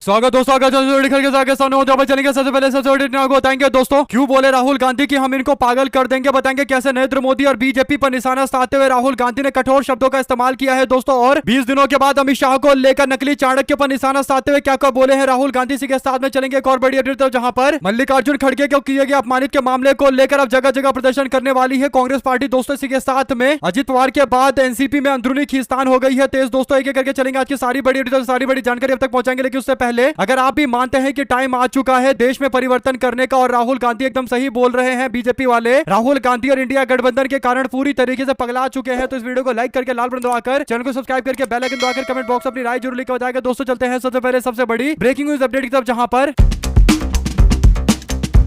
स्वागत दोस्तों, चलेंगे। सबसे पहले बताएंगे दोस्तों क्यों बोले राहुल गांधी कि हम इनको पागल कर देंगे। बताएंगे कैसे नरेंद्र मोदी और बीजेपी पर निशाना साधते हुए राहुल गांधी ने कठोर शब्दों का इस्तेमाल किया है दोस्तों। और 20 दिनों के बाद अमित शाह को लेकर नकली चाणक्य पर निशाना साधते हुए क्या क्या बोले हैं राहुल गांधी। इसी के साथ में चलेंगे एक और बड़ी अपडेट जहां पर मल्लिकार्जुन खड़गे को किए गए अपमानित के मामले को लेकर अब जगह जगह प्रदर्शन करने वाली है कांग्रेस पार्टी दोस्तों। इसी के साथ में अजित पवार के बाद एनसीपी में अंदरूनी खींचतान हो गई है तेज दोस्तों। एक एक करके चलेंगे आज की सारी बड़ी अपडेट, सारी बड़ी जानकारी अब तक पहुंचाएंगे। लेकिन उससे पहले अगर आप भी मानते हैं कि टाइम आ चुका है देश में परिवर्तन करने का और राहुल गांधी एकदम सही बोल रहे हैं, बीजेपी वाले राहुल गांधी और इंडिया गठबंधन के कारण पूरी तरीके से पगला चुके हैं, तो इस वीडियो को लाइक करके लाल बटन दबाकर चैनल को सब्सक्राइब करके बेल आइकन दबाकर कमेंट बॉक्स अपनी राय जरूर लिख के बताएगा दोस्तों। चलते हैं सबसे पहले सबसे बड़ी ब्रेकिंग न्यूज अपडेट की तरफ जहां पर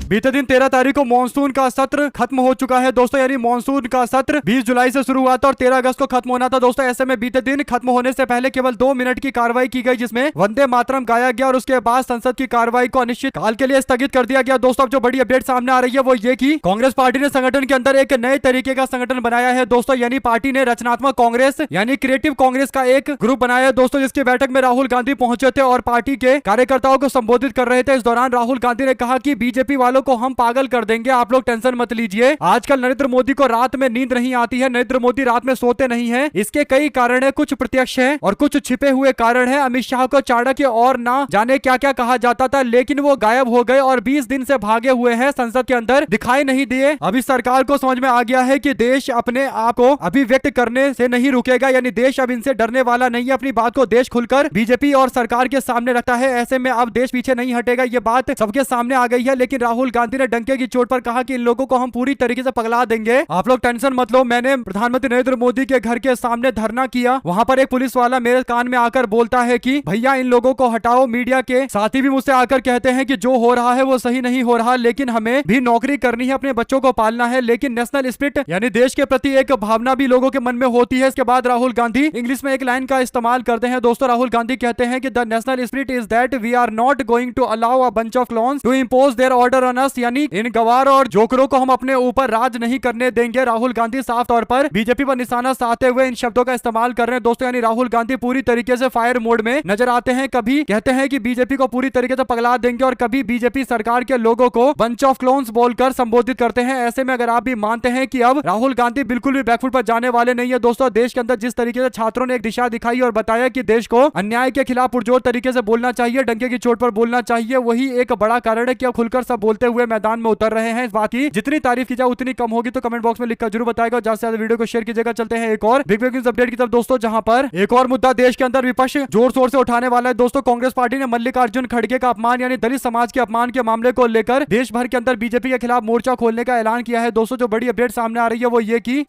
बीते दिन 13 तारीख को मानसून का सत्र खत्म हो चुका है दोस्तों। यानी मानसून का सत्र 20 जुलाई से शुरू हुआ था और 13 अगस्त को खत्म होना था दोस्तों। ऐसे में बीते दिन खत्म होने से पहले केवल 2 मिनट की कार्रवाई की गई जिसमें वंदे मातरम गाया गया और उसके बाद संसद की कार्रवाई को अनिश्चित काल के लिए स्थगित कर दिया गया दोस्तों। अब जो बड़ी अपडेट सामने आ रही है वो ये कि कांग्रेस पार्टी ने संगठन के अंदर एक नए तरीके का संगठन बनाया है दोस्तों। यानी पार्टी ने रचनात्मक कांग्रेस यानी क्रिएटिव कांग्रेस का एक ग्रुप बनाया है दोस्तों, जिसकी बैठक में राहुल गांधी पहुंचे थे और पार्टी के कार्यकर्ताओं को संबोधित कर रहे थे। इस दौरान राहुल गांधी ने कहा कि बीजेपी वालों को हम पागल कर देंगे, आप लोग टेंशन मत लीजिए। आजकल नरेंद्र मोदी को रात में नींद नहीं आती है, नरेंद्र मोदी रात में सोते नहीं हैं। इसके कई कारण है, कुछ प्रत्यक्ष है और कुछ छिपे हुए कारण है। अमित शाह को चाणक्य और ना जाने क्या क्या कहा जाता था, लेकिन वो गायब हो गए और 20 दिन से भागे हुए हैं, संसद के अंदर दिखाई नहीं दिए। अभी सरकार को समझ में आ गया है कि देश अपने आप को अभिव्यक्त करने से नहीं रुकेगा, यानी देश अब इनसे डरने वाला नहीं है। अपनी बात को देश खुलकर बीजेपी और सरकार के सामने रखता है, ऐसे में अब देश पीछे नहीं हटेगा, ये बात सबके सामने आ गई है। लेकिन राहुल गांधी ने डंके की चोट पर कहा कि इन लोगों को हम पूरी तरीके से पगला देंगे, आप लोग टेंशन मत लो। मैंने प्रधानमंत्री नरेंद्र मोदी के घर के सामने धरना किया, वहां पर एक पुलिस वाला मेरे कान में आकर बोलता है कि भैया इन लोगों को हटाओ। मीडिया के साथी भी मुझसे आकर कहते हैं कि जो हो रहा है वो सही नहीं हो रहा, लेकिन हमें भी नौकरी करनी है, अपने बच्चों को पालना है। लेकिन नेशनल स्पिरिट यानी देश के प्रति एक भावना भी लोगों के मन में होती है। इसके बाद राहुल गांधी इंग्लिश में एक लाइन का इस्तेमाल करते हैं दोस्तों। राहुल गांधी कहते हैं कि the national spirit is that we are not going to allow a bunch of clowns to impose their order on us, यानी इन गवार और जोकरों को हम अपने ऊपर राज नहीं करने देंगे। राहुल गांधी साफ तौर पर बीजेपी पर निशाना साधते हुए इन शब्दों का इस्तेमाल कर रहे हैं दोस्तों। यानी राहुल गांधी पूरी तरीके से फायर मोड में नजर आते हैं। कभी कहते हैं कि बीजेपी को पूरी तरीके से पगला देंगे और कभी बीजेपी सरकार के लोगों को बंच ऑफ क्लोन्स बोलकर संबोधित करते हैं। ऐसे में अगर आप भी मानते हैं कि अब राहुल गांधी बिल्कुल भी बैकफुट पर जाने वाले नहीं है दोस्तों, देश के अंदर जिस तरीके से छात्रों ने एक दिशा दिखाई और बताया कि देश को अन्याय के खिलाफ पुरजोर तरीके से बोलना चाहिए, डंके की चोट पर बोलना चाहिए, वही एक बड़ा कारण है कि अब खुलकर सब बोलते हुए मैदान में उतर रहे हैं। इस बात की जितनी तारीफ की जाए उतनी कम होगी, तो कमेंट बॉक्स में लिखकर जरूर बताएगा। ज्यादा से ज्यादा वीडियो को शेयर कीजिएगा। चलते हैं एक और बिग न्यूज अपडेट की तरफ दोस्तों, जहां पर एक और मुद्दा देश के अंदर विपक्ष जोर शोर से उठाने वाला है दोस्तों। कांग्रेस पार्टी ने मल्लिकार्जुन खड़गे का अपमान यानी दलित समाज के अपमान के मामले को लेकर देश भर के अंदर बीजेपी के खिलाफ मोर्चा खोलने का ऐलान किया है दोस्तों। जो बड़ी अपडेट सामने आ रही है वो ये कि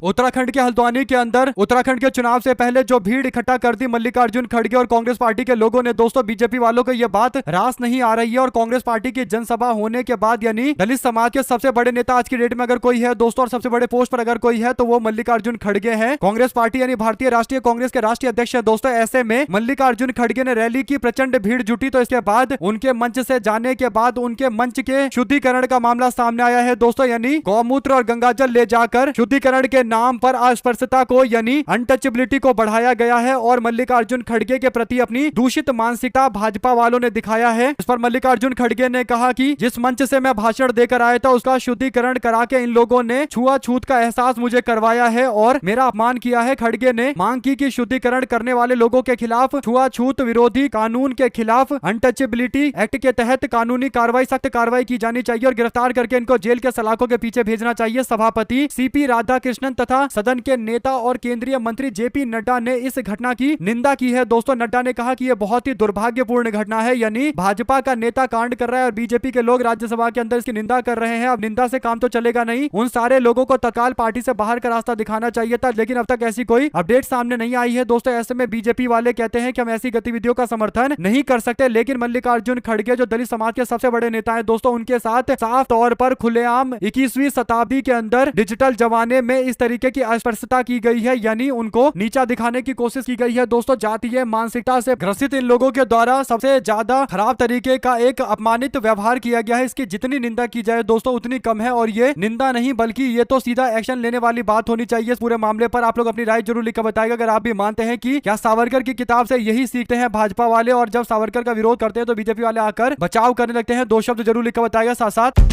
उत्तराखंड के हल्द्वानी के अंदर उत्तराखंड के चुनाव से पहले जो भीड़ इकट्ठा कर दी मल्लिकार्जुन खड़गे और कांग्रेस पार्टी के लोगों ने दोस्तों, बीजेपी वालों को यह बात रास नहीं आ रही है। और कांग्रेस पार्टी की जनसभा होने के बाद यानी दलित समाज के सबसे बड़े नेता आज की डेट में अगर कोई है दोस्तों और सबसे बड़े पोस्ट पर अगर कोई है तो वो मल्लिकार्जुन खड़गे हैं। कांग्रेस पार्टी यानी भारतीय राष्ट्रीय कांग्रेस के राष्ट्रीय अध्यक्ष है दोस्तों। ऐसे में मल्लिकार्जुन खड़गे ने रैली की, प्रचंड भीड़ जुटी, तो इसके बाद उनके मंच से जाने के बाद उनके मंच के शुद्धिकरण का मामला सामने आया है दोस्तों। यानी गौमूत्र और गंगाजल ले जाकर शुद्धिकरण के नाम पर अस्पृश्यता को यानी अनटचेबिलिटी को बढ़ाया गया है और मल्लिकार्जुन खड़गे के प्रति अपनी दूषित मानसिकता भाजपा वालों ने दिखाया है। इस पर मल्लिकार्जुन खड़गे ने कहा कि जिस मंच से मैं भाषण देकर आया था उसका शुद्धिकरण करा के इन लोगों ने छुआछूत का एहसास मुझे करवाया है और मेरा अपमान किया है। खड़गे ने मांग की कि शुद्धिकरण करने वाले लोगों के खिलाफ छुआछूत विरोधी कानून के खिलाफ अनटचेबिलिटी एक्ट के तहत कानूनी कार्रवाई, सख्त कार्रवाई की जानी चाहिए और गिरफ्तार करके इनको जेल के सलाखों के पीछे भेजना चाहिए। सभापति सीपी राधाकृष्णन तथा सदन के नेता और केंद्रीय मंत्री जेपी नड्डा ने इस घटना की निंदा की है दोस्तों। नड्डा ने कहा कि यह बहुत ही दुर्भाग्यपूर्ण घटना है, यानी भाजपा का नेता कांड कर रहा है और बीजेपी के लोग राज्यसभा के अंदर इसकी निंदा कर रहे हैं। अब निंदा से काम तो चलेगा नहीं, उन सारे लोगों को तत्काल पार्टी से बाहर का रास्ता दिखाना चाहिए था, लेकिन अब तक ऐसी कोई अपडेट सामने नहीं आई है दोस्तों। ऐसे में बीजेपी वाले कहते हैं कि हम ऐसी गतिविधियों का समर्थन नहीं कर सकते, लेकिन मल्लिकार्जुन खड़गे जो दलित समाज के सबसे बड़े नेता है दोस्तों, उनके साथ साफ तौर पर खुलेआम 21वीं शताब्दी के अंदर डिजिटल जमाने में इस तरीके की अस्पृश्यता की गई है, यानी उनको नीचा दिखाने की कोशिश की गई है। दोस्तों जातीय मानसिकता से ग्रसित इन लोगों के द्वारा सबसे ज्यादा खराब तरीके का एक अपमानित व्यवहार किया गया है। इसकी जितनी निंदा की जाए दोस्तों उतनी कम है, और ये निंदा नहीं बल्कि ये तो सीधा एक्शन लेने वाली बात होनी चाहिए इस पूरे मामले पर। आप लोग अपनी राय जरूर लिखकर बताएगा अगर आप भी मानते हैं कि क्या सावरकर की किताब से यही सीखते हैं भाजपा वाले, और जब सावरकर का विरोध करते हैं तो बीजेपी वाले आकर बचाव करने लगते हैं। दो शब्द जरूर लिखकर बताएगा। साथ साथ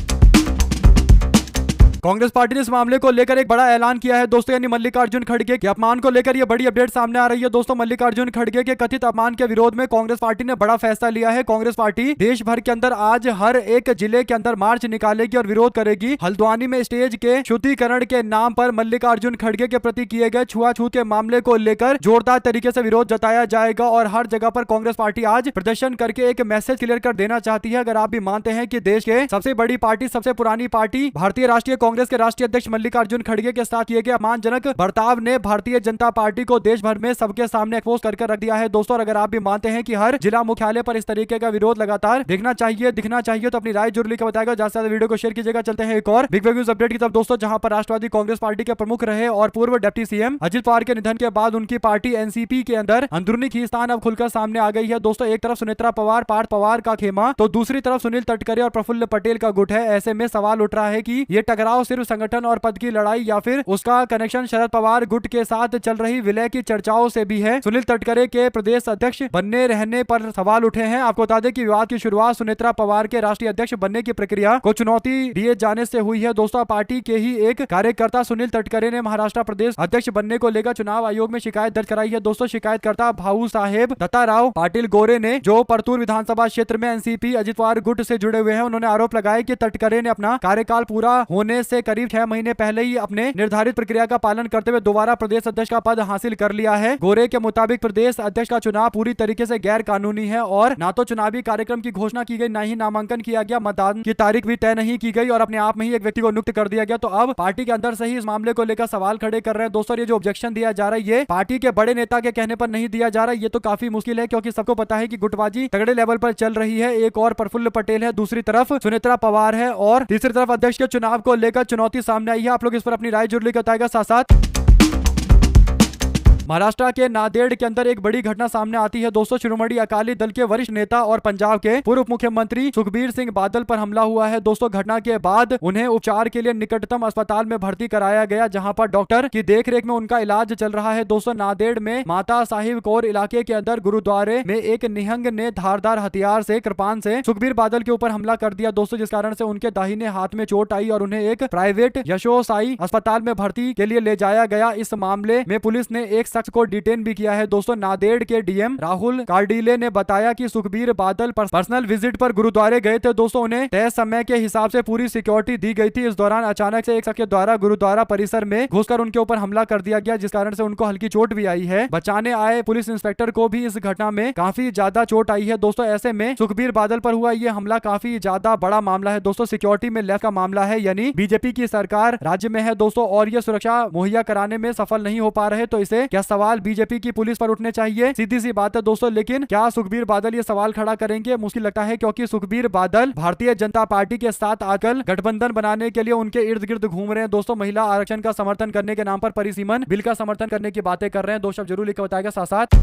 कांग्रेस पार्टी ने इस मामले को लेकर एक बड़ा ऐलान किया है दोस्तों, यानी मल्लिकार्जुन खड़गे के अपमान को लेकर ये बड़ी अपडेट सामने आ रही है दोस्तों। मल्लिकार्जुन खड़गे के कथित अपमान के विरोध में कांग्रेस पार्टी ने बड़ा फैसला लिया है। कांग्रेस पार्टी देश भर के अंदर आज हर एक जिले के अंदर मार्च निकालेगी और विरोध करेगी। हल्द्वानी में स्टेज के शुद्धिकरण के नाम पर मल्लिकार्जुन खड़गे के प्रति किए गए छुआछूत के मामले को लेकर जोरदार तरीके से विरोध जताया जाएगा, और हर जगह पर कांग्रेस पार्टी आज प्रदर्शन करके एक मैसेज क्लियर कर देना चाहती है। अगर आप भी मानते हैं कि देश के सबसे बड़ी पार्टी, सबसे पुरानी पार्टी भारतीय राष्ट्रीय कांग्रेस के राष्ट्रीय अध्यक्ष मल्लिकार्जुन खड़गे के साथ किए गए अपमानजनक बर्ताव ने भारतीय जनता पार्टी को देश भर में सबके सामने एक्सपोज करके रख दिया है दोस्तों। और अगर आप भी मानते हैं कि हर जिला मुख्यालय पर इस तरीके का विरोध लगातार दिखना चाहिए तो अपनी राय जरूर लिखकर बताएगा। ज्यादा से ज्यादा वीडियो को शेयर कीजिएगा। चलते हैं एक और बिग न्यूज अपडेट की तरफ दोस्तों, जहां पर राष्ट्रवादी कांग्रेस पार्टी के प्रमुख रहे और पूर्व डिप्टी सीएम अजित पवार के निधन के बाद उनकी पार्टी एनसीपी के अंदर अंदरूनी खींचतान अब खुलकर सामने आ गई है दोस्तों। एक तरफ सुनेत्रा पवार, पार्थ पवार का खेमा, तो दूसरी तरफ सुनील तटकरे और प्रफुल्ल पटेल का गुट है। ऐसे में सवाल उठ रहा है कि ये टकराव सिर्फ संगठन और पद की लड़ाई या फिर उसका कनेक्शन शरद पवार गुट के साथ चल रही विलय की चर्चाओं से भी है। सुनील तटकरे के प्रदेश अध्यक्ष बनने रहने पर सवाल उठे हैं। आपको बता दें कि विवाद की शुरुआत सुनेत्रा पवार के राष्ट्रीय अध्यक्ष बनने की प्रक्रिया को चुनौती दिए जाने से हुई है दोस्तों। पार्टी के ही एक कार्यकर्ता सुनील तटकरे ने महाराष्ट्र प्रदेश अध्यक्ष बनने को लेकर चुनाव आयोग में शिकायत दर्ज कराई है दोस्तों। शिकायतकर्ता भाऊ साहेब दत्ताराव पाटिल गोरे ने, जो परतूर विधानसभा क्षेत्र में एनसीपी अजित पवार गुट से जुड़े हुए हैं, उन्होंने आरोप लगाया कि तटकरे ने अपना कार्यकाल पूरा होने से करीब 6 महीने पहले ही अपने निर्धारित प्रक्रिया का पालन करते हुए दोबारा प्रदेश अध्यक्ष का पद हासिल कर लिया है। गोरे के मुताबिक प्रदेश अध्यक्ष का चुनाव पूरी तरीके से गैर कानूनी है, और ना तो चुनावी कार्यक्रम की घोषणा की गई, ना ही नामांकन किया गया, मतदान की तारीख भी तय नहीं की गई, और अपने आप में ही एक व्यक्ति को नियुक्त कर दिया गया। तो अब पार्टी के अंदर से ही इस मामले को लेकर सवाल खड़े कर रहे हैं दोस्तों। ये जो ऑब्जेक्शन दिया जा रहा है ये पार्टी के बड़े नेता के कहने पर नहीं दिया जा रहा है। ये तो काफी मुश्किल है, क्योंकि सबको पता है कि गुटबाजी तगड़े लेवल पर चल रही है। एक और प्रफुल्ल पटेल है, दूसरी तरफ सुनेत्रा पवार है, और तीसरी तरफ अध्यक्ष के चुनाव को लेकर चुनौती सामने आई है। आप लोग इस पर अपनी राय जरूर लेकर बताएगा। साथ साथ महाराष्ट्र के नांदेड़ के अंदर एक बड़ी घटना सामने आती है दोस्तों। शिरोमणि अकाली दल के वरिष्ठ नेता और पंजाब के पूर्व मुख्यमंत्री सुखबीर सिंह बादल पर हमला हुआ है दोस्तों। घटना के बाद उन्हें उपचार के लिए निकटतम अस्पताल में भर्ती कराया गया, जहां पर डॉक्टर की देखरेख में उनका इलाज चल रहा है दोस्तों। नांदेड़ में माता साहिब कौर इलाके के अंदर गुरुद्वारे में एक निहंग ने धारदार हथियार से कृपान से सुखबीर बादल के ऊपर हमला कर दिया दोस्तों, जिस कारण से उनके दाहिने हाथ में चोट आई और उन्हें एक प्राइवेट यशोसाई अस्पताल में भर्ती के लिए ले जाया गया। इस मामले में पुलिस ने एक शख्स को डिटेन भी किया है दोस्तों। नांदेड़ के डीएम राहुल कार्डिले ने बताया कि सुखबीर बादल पर्सनल विजिट पर गुरुद्वारे गए थे दोस्तों। उन्हें तय समय के हिसाब से पूरी सिक्योरिटी दी गई थी। इस दौरान अचानक से एक शख्स के द्वारा गुरुद्वारा परिसर में घुसकर उनके ऊपर हमला कर दिया गया, जिस कारण से उनको हल्की चोट भी आई है। बचाने आए पुलिस इंस्पेक्टर को भी इस घटना में काफी ज्यादा चोट आई है दोस्तों। ऐसे में सुखबीर बादल पर हुआ ये हमला काफी ज्यादा बड़ा मामला है दोस्तों। सिक्योरिटी में लैप्स का मामला है, यानी बीजेपी की सरकार राज्य में है दोस्तों, और ये सुरक्षा मुहैया कराने में सफल नहीं हो पा रहे। तो इसे क्या सवाल बीजेपी की पुलिस पर उठने चाहिए? सीधी सी बात है दोस्तों। लेकिन क्या सुखबीर बादल ये सवाल खड़ा करेंगे? मुश्किल लगता है, क्योंकि सुखबीर बादल भारतीय जनता पार्टी के साथ आकर गठबंधन बनाने के लिए उनके इर्द गिर्द घूम रहे हैं दोस्तों। महिला आरक्षण का समर्थन करने के नाम पर परिसीमन बिल का समर्थन करने की बातें कर रहे हैं। दो शब्द जरूर लिख बताएगा। साथ साथ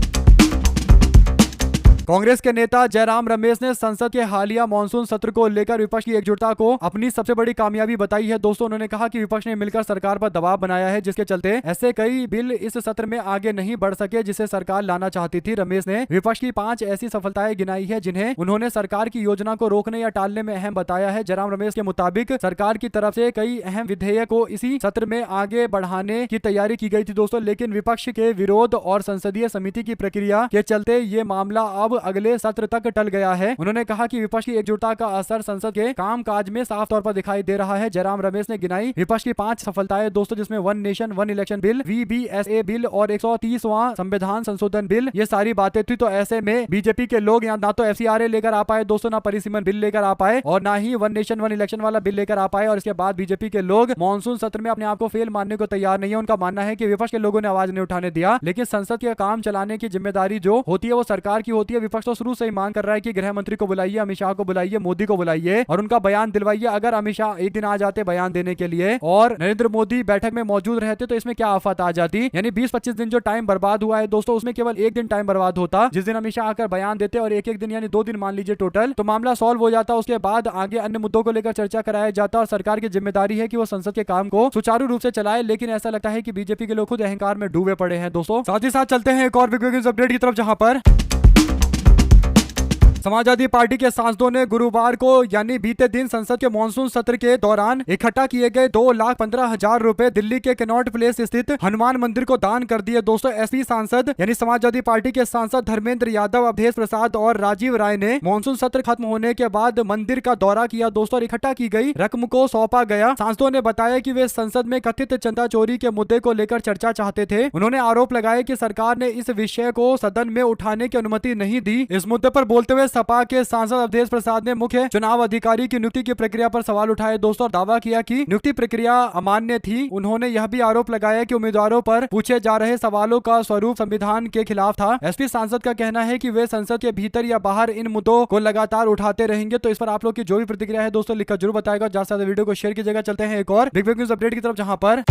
कांग्रेस के नेता जयराम रमेश ने संसद के हालिया मानसून सत्र को लेकर विपक्ष की एकजुटता को अपनी सबसे बड़ी कामयाबी बताई है दोस्तों। उन्होंने कहा कि विपक्ष ने मिलकर सरकार पर दबाव बनाया है, जिसके चलते ऐसे कई बिल इस सत्र में आगे नहीं बढ़ सके जिसे सरकार लाना चाहती थी। रमेश ने विपक्ष की 5 ऐसी सफलताएं गिनाई है जिन्हें उन्होंने सरकार की योजना को रोकने या टालने में अहम बताया है। जयराम रमेश के मुताबिक सरकार की तरफ से कई अहम विधेयक को इसी सत्र में आगे बढ़ाने की तैयारी की गई थी दोस्तों, लेकिन विपक्ष के विरोध और संसदीय समिति की प्रक्रिया के चलते ये मामला अब अगले सत्र तक टल गया है। उन्होंने कहा कि विपक्ष की एकजुटता का असर संसद के कामकाज में साफ तौर पर दिखाई दे रहा है। जयराम रमेश ने गिनाई विपक्ष की 5 सफलताएं दोस्तों, जिसमें one nation one election bill, VBSA bill और 130वां संविधान संशोधन बिल, ये सारी बातें थी। तो ऐसे में बीजेपी के लोग यहाँ ना तो FCRA लेकर आ पाए दोस्तों, ना परिसीमन बिल लेकर आ पाए, और ना ही वन नेशन वन इलेक्शन वाला बिल लेकर आ पाए। और इसके बाद बीजेपी के लोग मानसून सत्र में अपने आप को फेल मानने को तैयार नहीं है। उनका मानना है कि विपक्ष के लोगों ने आवाज नहीं उठाने दिया, लेकिन संसद के काम चलाने की जिम्मेदारी जो होती है वो सरकार की होती है। विपक्ष तो शुरू से ही मांग कर रहा है कि गृह मंत्री को बुलाइए, अमित शाह को बुलाइए, मोदी को बुलाइए और उनका बयान दिलवाइए। अगर अमित शाह एक दिन आ जाते बयान देने के लिए और नरेंद्र मोदी बैठक में मौजूद रहते तो इसमें क्या आफत आ जाती। यानी 20-25 दिन जो टाइम बर्बाद हुआ है दोस्तों, उसमें केवल एक दिन टाइम बर्बाद होता, जिस दिन अमित शाह आकर बयान देते और एक दिन यानी 2 दिन मान लीजिए टोटल, तो मामला सॉल्व हो जाता। उसके बाद आगे अन्य मुद्दों को लेकर चर्चा कराया जाता और सरकार की जिम्मेदारी है कि वो संसद के काम को सुचारू रूप से चलाए। लेकिन ऐसा लगता है कि बीजेपी के लोग खुद अहंकार में डूबे पड़े हैं दोस्तों। साथ ही साथ चलते हैं एक और बिग न्यूज अपडेट की तरफ, जहां पर समाजवादी पार्टी के सांसदों ने गुरुवार को यानी बीते दिन संसद के मॉनसून सत्र के दौरान इकट्ठा किए गए 2,15,000 रुपए दिल्ली के कनॉट प्लेस स्थित हनुमान मंदिर को दान कर दिए दोस्तों। एसपी सांसद यानी समाजवादी पार्टी के सांसद धर्मेंद्र यादव, अवधेश प्रसाद और राजीव राय ने मॉनसून सत्र खत्म होने के बाद मंदिर का दौरा किया दोस्तों और इकट्ठा की गई रकम को सौंपा गया। सांसदों ने बताया कि वे संसद में कथित चंदा चोरी के मुद्दे को लेकर चर्चा चाहते थे। उन्होंने आरोप लगाया कि सरकार ने इस विषय को सदन में उठाने की अनुमति नहीं दी। इस मुद्दे पर बोलते हुए सपा के सांसद अवधेश प्रसाद ने मुख्य चुनाव अधिकारी की नियुक्ति की प्रक्रिया पर सवाल उठाए दोस्तों और दावा किया कि नियुक्ति प्रक्रिया अमान्य थी। उन्होंने यह भी आरोप लगाया कि उम्मीदवारों पर पूछे जा रहे सवालों का स्वरूप संविधान के खिलाफ था। एसपी सांसद का कहना है कि वे संसद के भीतर या बाहर इन मुद्दों को लगातार उठाते रहेंगे। तो इस पर आप लोग की जो भी प्रतिक्रिया है दोस्तों लिखकर जरूर बताएगा। ज्यादा से ज्यादा वीडियो को शेयर कीजिएगा। चलते हैं एक और बिग न्यूज अपडेट की तरफ, जहां पर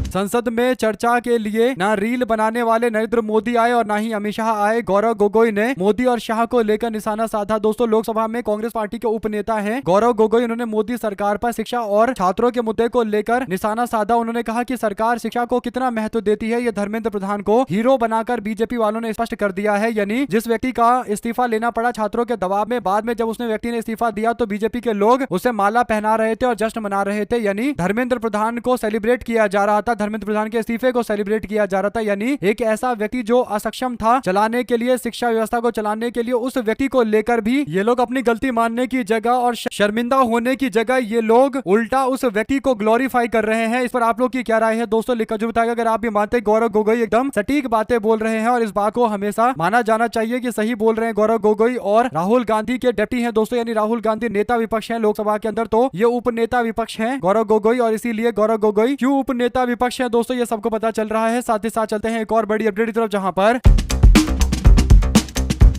संसद में चर्चा के लिए ना रील बनाने वाले नरेंद्र मोदी आए और ना ही अमित शाह आए। गौरव गोगोई ने मोदी और शाह को लेकर निशाना साधा दोस्तों। लोकसभा में कांग्रेस पार्टी के उपनेता हैं गौरव गोगोई, उन्होंने मोदी सरकार पर शिक्षा और छात्रों के मुद्दे को लेकर निशाना साधा। उन्होंने कहा कि सरकार शिक्षा को कितना महत्व देती है, यह धर्मेंद्र प्रधान को हीरो बनाकर बीजेपी वालों ने स्पष्ट कर दिया है। यानी जिस व्यक्ति का इस्तीफा लेना पड़ा छात्रों के दबाव में, बाद में जब उसने व्यक्ति ने इस्तीफा दिया तो बीजेपी के लोग उसे माला पहना रहे थे और जश्न मना रहे थे। यानी धर्मेंद्र प्रधान को सेलिब्रेट किया जा रहा था, धर्मेंद्र प्रधान के इस्तीफे को सेलिब्रेट किया जा रहा था। यानी एक ऐसा व्यक्ति जो असक्षम था चलाने के लिए, शिक्षा व्यवस्था को चलाने के लिए, उस व्यक्ति को लेकर भी ये लोग अपनी गलती मानने की जगह और शर्मिंदा होने की जगह ये लोग उल्टा उस व्यक्ति को ग्लोरीफाई कर रहे हैं। इस पर आप लोग की क्या राय है दोस्तों लिखकर जरूर बताएगा। अगर आप भी मानते हैं गौरव गोगोई एकदम सटीक बातें बोल रहे हैं और इस बात को हमेशा माना जाना चाहिए कि सही बोल रहे हैं गौरव गोगोई और राहुल गांधी के डिप्टी हैं दोस्तों। यानी राहुल गांधी नेता विपक्ष है लोकसभा के अंदर, तो ये उपनेता विपक्ष है गौरव गोगोई और इसीलिए गौरव गोगोई क्यों उपनेता विपक्ष है दोस्तों ये सबको पता चल रहा है। साथ ही साथ चलते हैं एक और बड़ी अपडेट की तरफ, जहां पर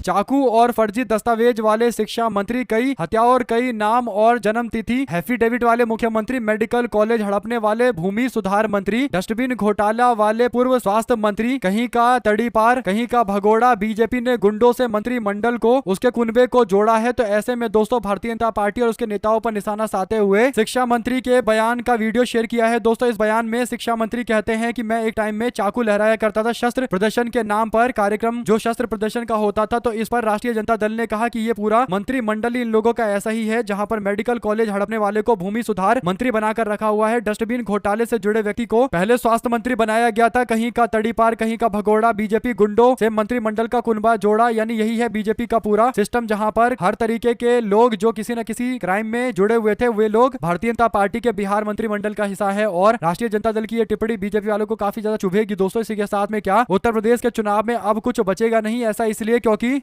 चाकू और फर्जी दस्तावेज वाले शिक्षा मंत्री, कई हत्या और कई नाम और जन्म तिथि एफिडेविट वाले मुख्यमंत्री, मेडिकल कॉलेज हड़पने वाले भूमि सुधार मंत्री, डस्टबिन घोटाला वाले पूर्व स्वास्थ्य मंत्री, कहीं का तड़ीपार कहीं का भगोड़ा। बीजेपी ने गुंडों से मंत्रिमंडल को उसके कुनबे को जोड़ा है। तो ऐसे में दोस्तों भारतीय जनता पार्टी और उसके नेताओं पर निशाना साधते हुए शिक्षा मंत्री के बयान का वीडियो शेयर किया है दोस्तों। इस बयान में शिक्षा मंत्री कहते हैं कि मैं एक टाइम में चाकू लहराया करता था शस्त्र प्रदर्शन के नाम पर, कार्यक्रम जो शस्त्र प्रदर्शन का होता था। तो इस पर राष्ट्रीय जनता दल ने कहा कि ये पूरा मंत्रिमंडल इन लोगों का ऐसा ही है, जहां पर मेडिकल कॉलेज हड़पने वाले को भूमि सुधार मंत्री बनाकर रखा हुआ है। डस्टबिन घोटाले से जुड़े व्यक्ति को पहले स्वास्थ्य मंत्री बनाया गया था, कहीं का तड़ीपार कहीं का भगोड़ा। बीजेपी गुंडों से मंत्रिमंडल का कुनबा जोड़ा, यानी यही है बीजेपी का पूरा सिस्टम, जहां पर हर तरीके के लोग जो किसी न किसी क्राइम में जुड़े हुए थे वे लोग भारतीय जनता पार्टी के बिहार मंत्रिमंडल का हिस्सा है। और राष्ट्रीय जनता दल की ये टिप्पणी बीजेपी वालों को काफी ज्यादा चुभेगी दोस्तों। इसी के साथ में क्या उत्तर प्रदेश के चुनाव में अब कुछ बचेगा नहीं, ऐसा इसलिए क्योंकि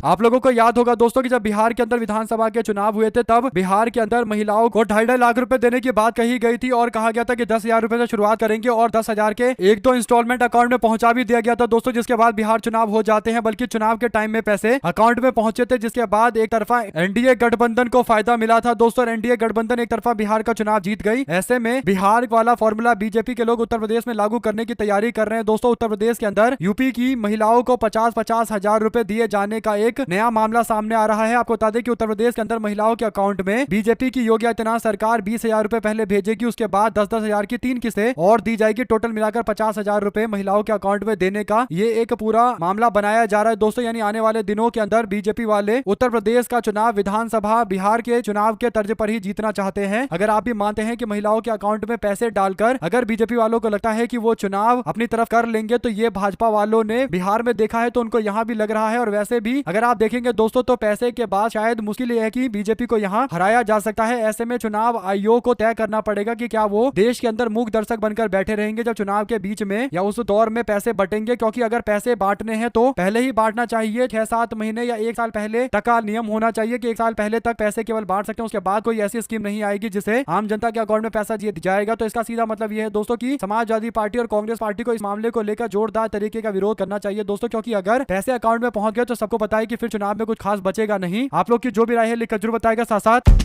आप लोगों को याद होगा दोस्तों कि जब बिहार के अंदर विधानसभा के चुनाव हुए थे तब बिहार के अंदर महिलाओं को 2.5 लाख रुपए देने की बात कही गई थी और कहा गया था कि 10,000 रुपए से शुरुआत करेंगे और 10,000 के 1-2 इंस्टॉलमेंट अकाउंट में पहुंचा भी दिया गया था दोस्तों। जिसके बाद बिहार चुनाव हो जाते हैं, बल्कि चुनाव के टाइम में पैसे अकाउंट में पहुंचे थे, जिसके बाद एक तरफा एनडीए गठबंधन को फायदा मिला था दोस्तों। एनडीए गठबंधन एक तरफा बिहार का चुनाव जीत गई। ऐसे में बिहार वाला फॉर्मूला बीजेपी के लोग उत्तर प्रदेश में लागू करने की तैयारी कर रहे हैं दोस्तों। उत्तर प्रदेश के अंदर यूपी की महिलाओं को 50-50 हजार रुपए दिए जाने का एक नया मामला सामने आ रहा है। आपको बता दें कि उत्तर प्रदेश के अंदर महिलाओं के अकाउंट में बीजेपी की योगी आदित्यनाथ सरकार 20,000 रुपए पहले भेजेगी, उसके बाद 10-10 हजार की 3 किस्तें और दी जाएगी। टोटल मिलाकर 50,000 रुपए महिलाओं के अकाउंट में देने का ये एक पूरा मामला बनाया जा रहा है दोस्तों। यानी आने वाले दिनों के अंदर बीजेपी वाले उत्तर प्रदेश का चुनाव विधानसभा बिहार के चुनाव के तर्ज पर ही जीतना चाहते हैं। अगर आप भी मानते हैं कि महिलाओं के अकाउंट में पैसे डालकर अगर बीजेपी वालों को लगता है कि वो चुनाव अपनी तरफ कर लेंगे, तो ये भाजपा वालों ने बिहार में देखा है तो उनको यहाँ भी लग रहा है। और वैसे भी अगर आप देखेंगे दोस्तों तो पैसे के बाद शायद मुश्किल यह है कि बीजेपी को यहाँ हराया जा सकता है। ऐसे में चुनाव आयोग को तय करना पड़ेगा कि क्या वो देश के अंदर मूक दर्शक बनकर बैठे रहेंगे जब चुनाव के बीच में या उस दौर में पैसे बटेंगे, क्योंकि अगर पैसे बांटने हैं तो पहले ही बांटना चाहिए। 6-7 महीने या 1 साल पहले तक का नियम होना चाहिए कि 1 साल पहले तक पैसे केवल बांट सकते हैं, उसके बाद कोई ऐसी स्कीम नहीं आएगी जिससे आम जनता के अकाउंट में पैसा जाएगा। तो इसका सीधा मतलब यह है दोस्तों की समाजवादी पार्टी और कांग्रेस पार्टी को इस मामले को लेकर जोरदार तरीके का विरोध करना चाहिए दोस्तों, क्योंकि अगर पैसे अकाउंट में पहुंच गए तो सबको पता है कि फिर चुनाव में कुछ खास बचेगा नहीं। आप लोग की जो भी राय है लिखकर जरूर बताएगा। साथ साथ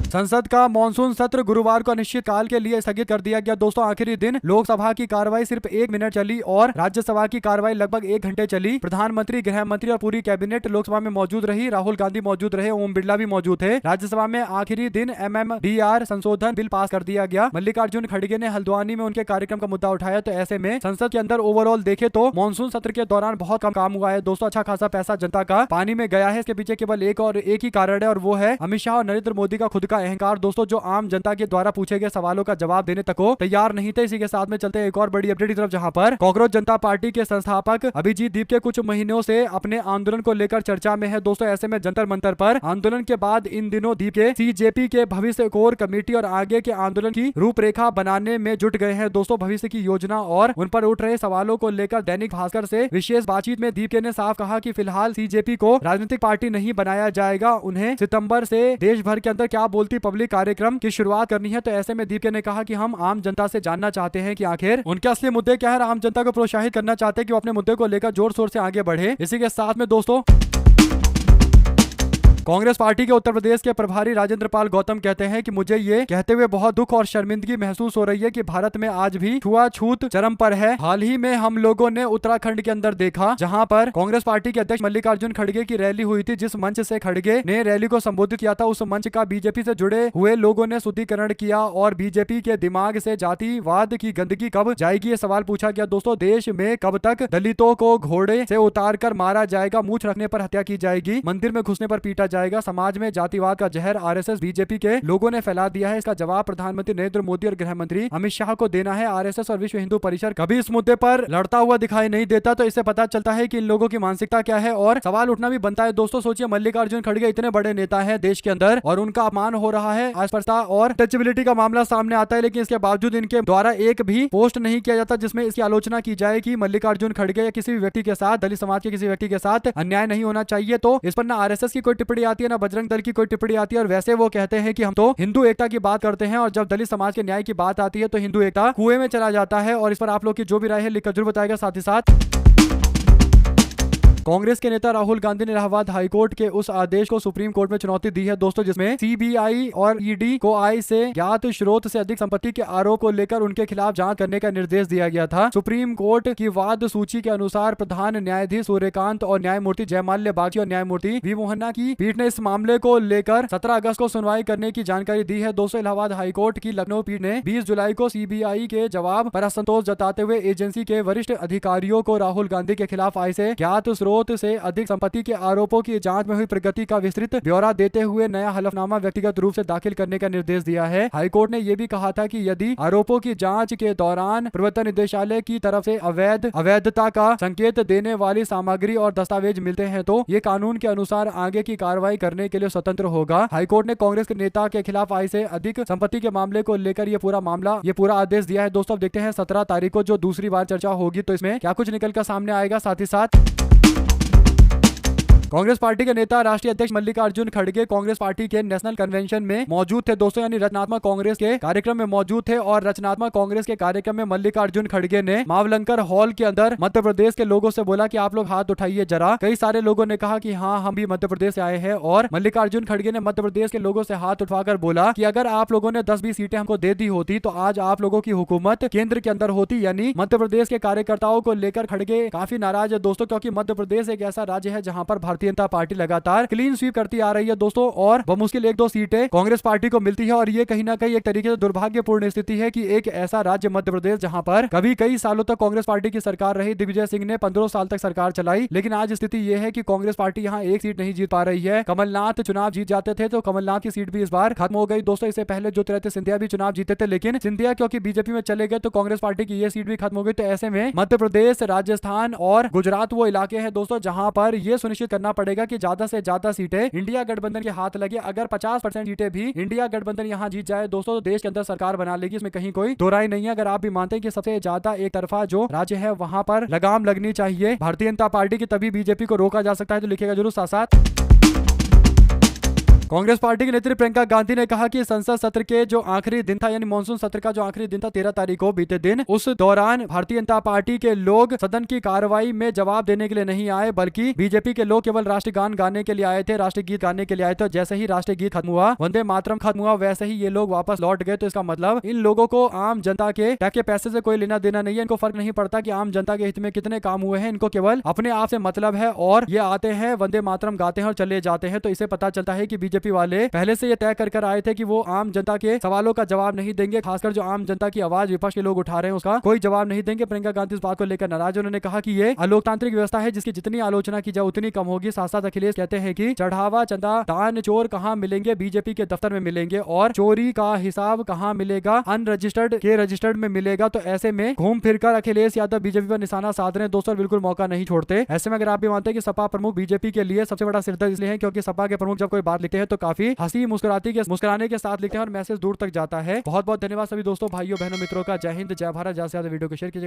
संसद का मॉनसून सत्र गुरुवार को अनिश्चित काल के लिए स्थगित कर दिया गया दोस्तों। आखिरी दिन लोकसभा की कार्रवाई सिर्फ 1 मिनट चली और राज्यसभा की कार्रवाई लगभग 1 घंटे चली। प्रधानमंत्री, गृह मंत्री और पूरी कैबिनेट लोकसभा में मौजूद रही। राहुल गांधी मौजूद रहे, ओम बिरला भी मौजूद थे। राज्यसभा में आखिरी दिन MMDR संशोधन बिल पास कर दिया गया। मल्लिकार्जुन खड़गे ने हल्द्वानी में उनके कार्यक्रम का मुद्दा उठाया। तो ऐसे में संसद के अंदर ओवरऑल देखे तो मॉनसून सत्र के दौरान बहुत कम काम हुआ है दोस्तों। अच्छा खासा पैसा जनता का पानी में गया है। इसके पीछे केवल एक ही कारण है और वो है अमित शाह और नरेंद्र मोदी का खुद का अहंकार दोस्तों, जो आम जनता के द्वारा पूछे गए सवालों का जवाब देने तक को तैयार नहीं थे। इसी के साथ में चलते हैं एक और बड़ी अपडेट की तरफ, जहां पर कॉकरोच जनता पार्टी के संस्थापक अभिजीत दीप के कुछ महीनों से अपने आंदोलन को लेकर चर्चा में है दोस्तों। ऐसे में जंतर मंतर पर आंदोलन के बाद इन दिनों दीप के CJP के भविष्य कोर कमेटी और आगे के आंदोलन की रूपरेखा बनाने में जुट गए हैं दोस्तों। भविष्य की योजना और उन पर उठ रहे सवालों को लेकर दैनिक भास्कर से विशेष बातचीत में दीप के ने साफ कहा कि फिलहाल CJP को राजनीतिक पार्टी नहीं बनाया जाएगा। उन्हें सितंबर से देश भर के अंदर क्या बोलती पब्लिक कार्यक्रम की शुरुआत करनी है। तो ऐसे में दीप के ने कहा कि हम आम जनता से जानना चाहते हैं कि आखिर उनके असली मुद्दे क्या है। आम जनता को प्रोत्साहित करना चाहते हैं कि वो अपने मुद्दे को लेकर जोर शोर से आगे बढ़े। इसी के साथ में दोस्तों कांग्रेस पार्टी के उत्तर प्रदेश के प्रभारी राजेंद्र पाल गौतम कहते हैं कि मुझे ये कहते हुए बहुत दुख और शर्मिंदगी महसूस हो रही है कि भारत में आज भी छुआछूत चरम पर है। हाल ही में हम लोगों ने उत्तराखंड के अंदर देखा जहां पर कांग्रेस पार्टी के अध्यक्ष मल्लिकार्जुन खड़गे की रैली हुई थी। जिस मंच से खड़गे ने रैली को संबोधित किया था उस मंच का बीजेपी से जुड़े हुए लोगों ने शुद्धिकरण किया और बीजेपी के दिमाग से जातिवाद की गंदगी कब जाएगी ये सवाल पूछा गया दोस्तों। देश में कब तक दलितों को घोड़े से उतार कर मारा जाएगा, मूंछ रखने पर हत्या की जाएगी, मंदिर में घुसने पर पीटा जाएगा। समाज में जातिवाद का जहर RSS बीजेपी के लोगों ने फैला दिया है। इसका जवाब प्रधानमंत्री नरेंद्र मोदी और गृह मंत्री अमित शाह को देना है। RSS और विश्व हिंदू परिषद कभी इस मुद्दे पर लड़ता हुआ दिखाई नहीं देता। तो इससे पता चलता है कि इन लोगों की मानसिकता क्या है और सवाल उठना भी बनता है दोस्तों। सोचिए मल्लिकार्जुन खड़गे इतने बड़े नेता है देश के अंदर और उनका अपमान हो रहा है, अस्पृश्यता और टचेबिलिटी का मामला सामने आता है, लेकिन इसके बावजूद इनके द्वारा एक भी पोस्ट नहीं किया जाता जिसमें इसकी आलोचना की जाए कि मल्लिकार्जुन खड़गे या किसी भी व्यक्ति के साथ, दलित समाज के किसी व्यक्ति के साथ अन्याय नहीं होना चाहिए। तो इस पर ना RSS की कोई टिप्पणी आती है ना बजरंग दल की कोई टिप्पणी आती है। और वैसे वो कहते हैं कि हम तो हिंदू एकता की बात करते हैं और जब दलित समाज के न्याय की बात आती है तो हिंदू एकता कुएं में चला जाता है। और इस पर आप लोग की जो भी राय है लिखकर जरूर बताएगा। साथ ही साथ कांग्रेस के नेता राहुल गांधी ने इलाहाबाद हाईकोर्ट के उस आदेश को सुप्रीम कोर्ट में चुनौती दी है दोस्तों, जिसमें CBI और ED को आय से ज्ञात स्रोत से अधिक संपत्ति के आरोप को लेकर उनके खिलाफ जांच करने का निर्देश दिया गया था। सुप्रीम कोर्ट की वाद सूची के अनुसार प्रधान न्यायाधीश सूर्यकांत और न्यायमूर्ति जयमाल्य बागी और न्यायमूर्ति V मोहन्ना की पीठ ने इस मामले को लेकर 17 अगस्त को सुनवाई करने की जानकारी दी है दोस्तों। इलाहाबाद हाईकोर्ट की लखनऊ पीठ ने 20 जुलाई को CBI के जवाब पर असंतोष जताते हुए एजेंसी के वरिष्ठ अधिकारियों को राहुल गांधी के खिलाफ आय से ज्ञात स्रोत से अधिक संपत्ति के आरोपों की जांच में हुई प्रगति का विस्तृत ब्यौरा देते हुए नया हलफनामा व्यक्तिगत रूप से दाखिल करने का निर्देश दिया है। हाईकोर्ट ने यह भी कहा था कि यदि आरोपों की जांच के दौरान प्रवर्तन निदेशालय की तरफ से अवैधता का संकेत देने वाली सामग्री और दस्तावेज मिलते हैं तो ये कानून के अनुसार आगे की कार्रवाई करने के लिए स्वतंत्र होगा। हाईकोर्ट ने कांग्रेस के नेता के खिलाफ आय से अधिक संपत्ति के मामले को लेकर ये पूरा आदेश दिया है दोस्तों। अब देखते हैं 17 तारीख को जो दूसरी बार चर्चा होगी तो इसमें क्या कुछ निकल कर सामने आएगा। साथ ही साथ कांग्रेस पार्टी के नेता राष्ट्रीय अध्यक्ष मल्लिकार्जुन खड़गे कांग्रेस पार्टी के नेशनल कन्वेंशन में मौजूद थे दोस्तों, यानी रचनात्मक कांग्रेस के कार्यक्रम में मौजूद थे। और रचनात्मक कांग्रेस के कार्यक्रम में मल्लिकार्जुन खड़गे ने मावलंकर हॉल के अंदर मध्य प्रदेश के लोगों से बोला कि आप लोग हाथ उठाइए जरा। कई सारे लोगों ने कहा कि हाँ हम भी मध्य प्रदेश से आए हैं और मल्लिकार्जुन खड़गे ने मध्य प्रदेश के लोगों से हाथ उठाकर बोला कि अगर आप लोगों ने 10-20 सीटें हमको दे दी होती तो आज आप लोगों की हुकूमत केंद्र के अंदर होती। यानी मध्य प्रदेश के कार्यकर्ताओं को लेकर खड़गे काफी नाराज है दोस्तों, क्योंकि मध्य प्रदेश एक ऐसा राज्य है जहां पर भारतीय जनता पार्टी लगातार क्लीन स्वीप करती आ रही है दोस्तों, और बमुश्किल 1-2 सीटें कांग्रेस पार्टी को मिलती है। और ये कहीं ना कहीं एक तरीके से दुर्भाग्यपूर्ण स्थिति है कि एक ऐसा राज्य मध्य प्रदेश जहां पर कभी कई सालों तक कांग्रेस पार्टी की सरकार रही, दिग्विजय सिंह ने 15 साल तक सरकार चलाई, लेकिन आज स्थिति यह है कि कांग्रेस पार्टी यहां एक सीट नहीं जीत पा रही है। कमलनाथ चुनाव जीत जाते थे तो कमलनाथ की सीट भी इस बार खत्म हो गई दोस्तों। इससे पहले ज्योतिरादित्य सिंधिया भी चुनाव जीते थे, लेकिन सिंधिया क्योंकि बीजेपी में चले गए तो कांग्रेस पार्टी की ये सीट भी खत्म हो गई। तो ऐसे में मध्य प्रदेश, राजस्थान और गुजरात वो इलाके हैं दोस्तों जहां पर यह सुनिश्चित करना पड़ेगा कि ज्यादा से ज्यादा सीटें इंडिया गठबंधन के हाथ लगे। अगर 50% सीटें भी इंडिया गठबंधन यहां जीत जाए दोस्तों, तो देश के अंदर सरकार बना लेगी, इसमें कहीं कोई दो राय नहीं है। अगर आप भी मानते हैं कि सबसे ज्यादा एक तरफा जो राज्य है वहां पर लगाम लगनी चाहिए भारतीय जनता पार्टी की, तभी बीजेपी को रोका जा सकता है, तो लिखेगा जरूर साथ साथ। कांग्रेस पार्टी की नेत्री प्रियंका गांधी ने कहा कि संसद सत्र के जो आखिरी दिन था, यानी मानसून सत्र का जो आखिरी दिन था 13 तारीख को बीते दिन, उस दौरान भारतीय जनता पार्टी के लोग सदन की कार्रवाई में जवाब देने के लिए नहीं आए, बल्कि बीजेपी के लोग केवल राष्ट्रगान गाने के लिए आए थे, राष्ट्रीय गीत गाने के लिए आए थे। जैसे ही राष्ट्रीय गीत खत्म हुआ, वंदे मातरम खत्म हुआ, वैसे ही ये लोग वापस लौट गए। तो इसका मतलब इन लोगों को आम जनता के टैक्स के पैसे से कोई लेना देना नहीं है। इनको फर्क नहीं पड़ता कि आम जनता के हित में कितने काम हुए हैं, इनको केवल अपने आप से मतलब है। और ये आते हैं, वंदे मातरम गाते हैं और चले जाते हैं। तो इसे पता चलता है कि बीजेपी वाले पहले से ये तय कर आए थे कि वो आम जनता के सवालों का जवाब नहीं देंगे, खासकर जो आम जनता की आवाज विपक्ष के लोग उठा रहे हैं उसका कोई जवाब नहीं देंगे। प्रियंका गांधी इस बात को लेकर नाराज। उन्होंने कहा कि ये अलोकतांत्रिक व्यवस्था है जिसकी जितनी आलोचना की जाए उतनी कम होगी। साथ साथ अखिलेश कहते हैं कि चढ़ावा, चंदा, दान, चोर कहां मिलेंगे, बीजेपी के दफ्तर में मिलेंगे, और चोरी का हिसाब कहां मिलेगा, अनरजिस्टर्ड के रजिस्टर्ड में मिलेगा। तो ऐसे में घूम फिरकर अखिलेश यादव बीजेपी पर निशाना साध रहे हैं दोस्तों, बिल्कुल मौका नहीं छोड़ते। ऐसे में अगर आप भी मानते हैं कि सपा प्रमुख बीजेपी के लिए सबसे बड़ा सिरदर्द इसलिए है क्योंकि सपा के प्रमुख जब कोई बात लिखते हैं तो काफी हंसी मुस्कुराने के साथ लिखते हैं और मैसेज दूर तक जाता है। बहुत बहुत धन्यवाद सभी दोस्तों, भाइयों, बहनों, मित्रों का। जय हिंद, जय भारत। ज्यादा से ज्यादा वीडियो को शेयर कीजिए।